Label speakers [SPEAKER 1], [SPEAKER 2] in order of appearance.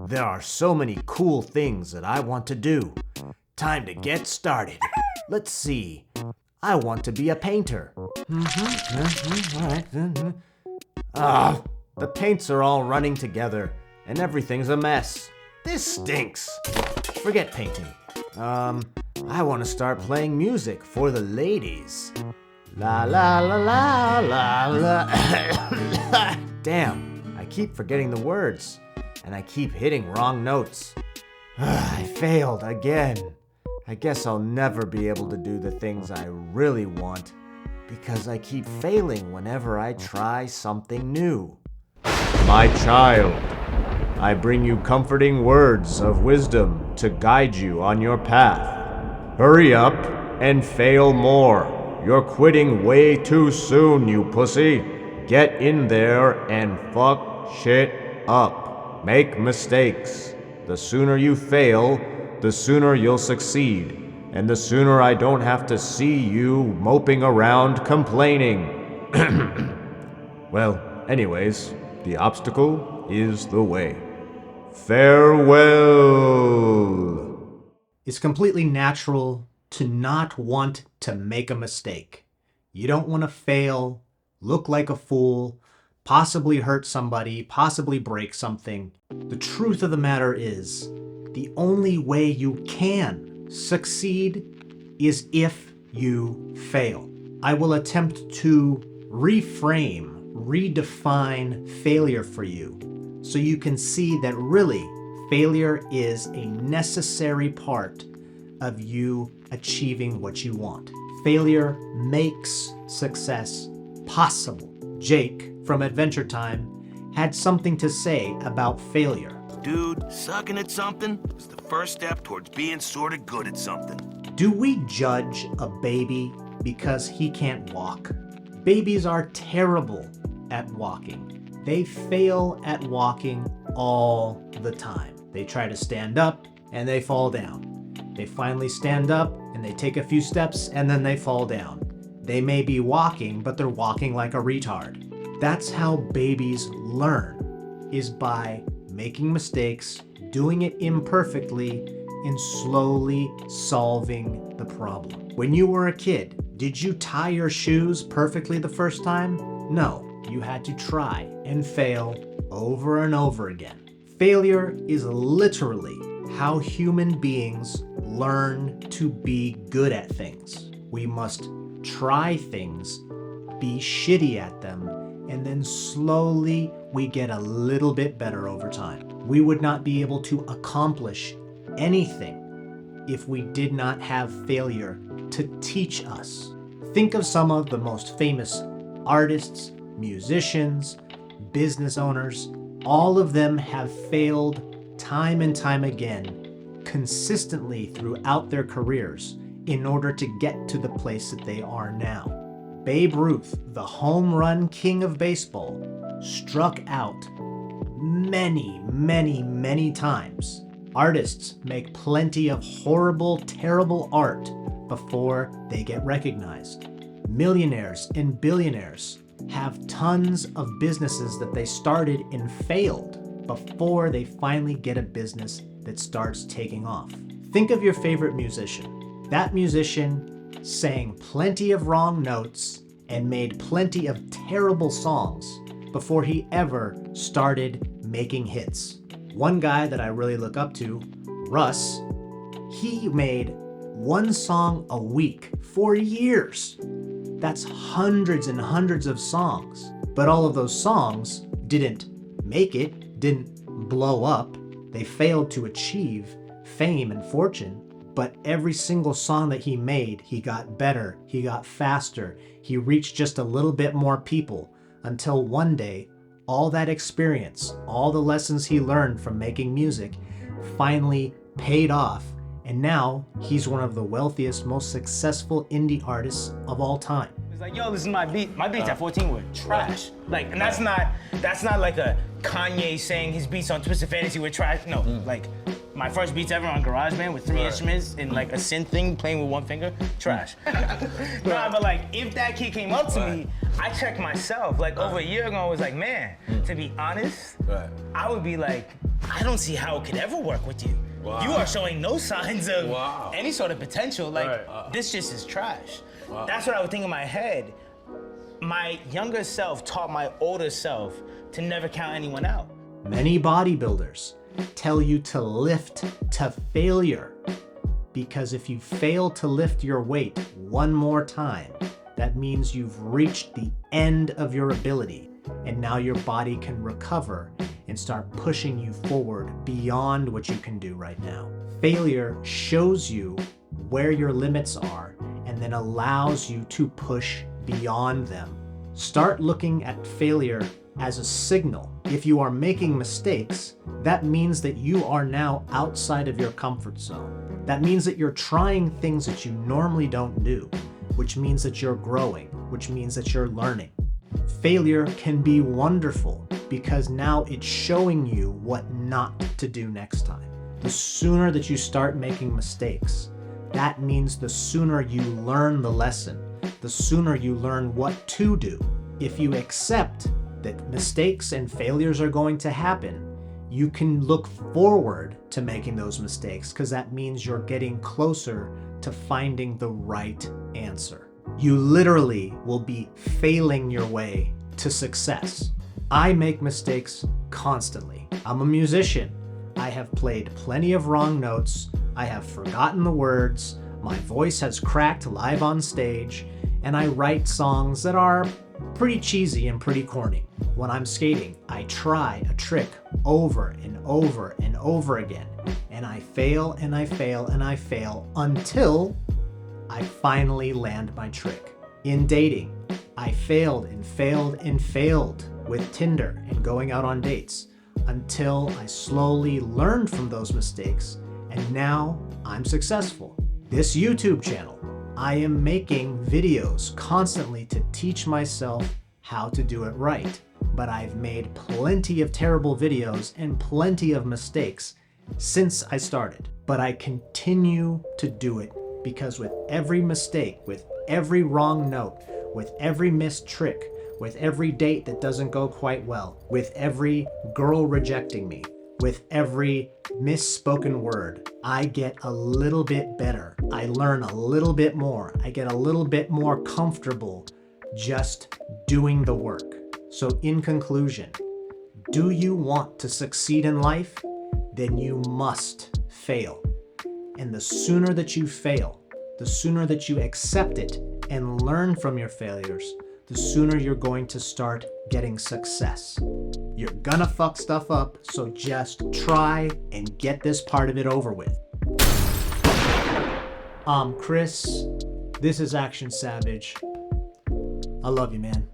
[SPEAKER 1] There are so many cool things that I want to do. Time to get started. Let's see. I want to be a painter. The paints are all running together, and everything's a mess. This stinks. Forget painting. I want to start playing music for the ladies. La la la la la la. Damn, I keep forgetting the words, and I keep hitting wrong notes. I failed again. I guess I'll never be able to do the things I really want, because I keep failing whenever I try something new. My child, I bring you comforting words of wisdom to guide you on your path. Hurry up and fail more. You're quitting way too soon, you pussy. Get in there and fuck shit up. Make mistakes. The sooner you fail, the sooner you'll succeed. And the sooner I don't have to see you moping around complaining. Well, anyways, the obstacle is the way. Farewell.
[SPEAKER 2] It's completely natural to not want to make a mistake. You don't want to fail, look like a fool, possibly hurt somebody, possibly break something. The truth of the matter is, the only way you can succeed is if you fail. I will attempt to reframe, redefine failure for you so you can see that really failure is a necessary part of you achieving what you want. Failure makes success possible. Jake from Adventure Time had something to say about failure.
[SPEAKER 3] Dude, sucking at something is the first step towards being sorta good at something.
[SPEAKER 2] Do we judge a baby because he can't walk? Babies are terrible at walking. They fail at walking all the time. They try to stand up and they fall down. They finally stand up and they take a few steps and then they fall down. They may be walking, but they're walking like a retard. That's how babies learn, is by making mistakes, doing it imperfectly, and slowly solving the problem. When you were a kid, did you tie your shoes perfectly the first time? No, you had to try and fail over and over again. Failure is literally how human beings learn to be good at things. We must try things, be shitty at them, and then slowly we get a little bit better over time. We would not be able to accomplish anything if we did not have failure to teach us. Think of some of the most famous artists, musicians, business owners. All of them have failed time and time again, consistently throughout their careers, in order to get to the place that they are now. Babe Ruth, the home run king of baseball, struck out many, many, many times. Artists make plenty of horrible, terrible art before they get recognized. Millionaires and billionaires have tons of businesses that they started and failed before they finally get a business that starts taking off. Think of your favorite musician. That musician sang plenty of wrong notes and made plenty of terrible songs before he ever started making hits. One guy that I really look up to, Russ, he made one song a week for years. That's hundreds and hundreds of songs. But all of those songs didn't make it, didn't blow up. They failed to achieve fame and fortune. But every single song that he made, he got better, he got faster, he reached just a little bit more people, until one day, all that experience, all the lessons he learned from making music, finally paid off, and now he's one of the wealthiest, most successful indie artists of all time.
[SPEAKER 4] It's like, yo, this is my beat. My beats at 14 were trash. Like, and that's not like a Kanye saying his beats on Twisted Fantasy were trash. No, like, my first beats ever on GarageBand with 3 instruments and like a synth thing playing with one finger, trash. Nah, but like, if that kid came up to me, I checked myself. Like over a year ago, I was like, man, to be honest, I would be like, I don't see how it could ever work with you.
[SPEAKER 5] Wow.
[SPEAKER 4] You are showing no signs of
[SPEAKER 5] Wow.
[SPEAKER 4] any sort of potential. Like,
[SPEAKER 5] Right.
[SPEAKER 4] this just is trash.
[SPEAKER 5] Wow.
[SPEAKER 4] That's what I would think in my head. My younger self taught my older self to never count anyone out.
[SPEAKER 2] Many bodybuilders tell you to lift to failure, because if you fail to lift your weight one more time, that means you've reached the end of your ability, and now your body can recover and start pushing you forward beyond what you can do right now. Failure shows you where your limits are and then allows you to push beyond them. Start looking at failure as a signal. If you are making mistakes, that means that you are now outside of your comfort zone. That means that you're trying things that you normally don't do, which means that you're growing, which means that you're learning. Failure can be wonderful because now it's showing you what not to do next time. The sooner that you start making mistakes, that means the sooner you learn the lesson, the sooner you learn what to do. If you accept that mistakes and failures are going to happen, you can look forward to making those mistakes because that means you're getting closer to finding the right answer. You literally will be failing your way to success. I make mistakes constantly. I'm a musician. I have played plenty of wrong notes. I have forgotten the words. My voice has cracked live on stage, and I write songs that are pretty cheesy and pretty corny. When I'm skating, I try a trick over and over and over again, and I fail and I fail and I fail until I finally land my trick. In dating, I failed and failed and failed with Tinder and going out on dates until I slowly learned from those mistakes, and now I'm successful. This YouTube channel, I am making videos constantly to teach myself how to do it right. But I've made plenty of terrible videos and plenty of mistakes since I started. But I continue to do it because with every mistake, with every wrong note, with every missed trick, with every date that doesn't go quite well, with every girl rejecting me, with every misspoken word, I get a little bit better. I learn a little bit more. I get a little bit more comfortable just doing the work. So in conclusion, do you want to succeed in life? Then you must fail. And the sooner that you fail, the sooner that you accept it and learn from your failures, the sooner you're going to start getting success. You're gonna fuck stuff up, so just try and get this part of it over with. I'm Chris. This is Action Savage. I love you, man.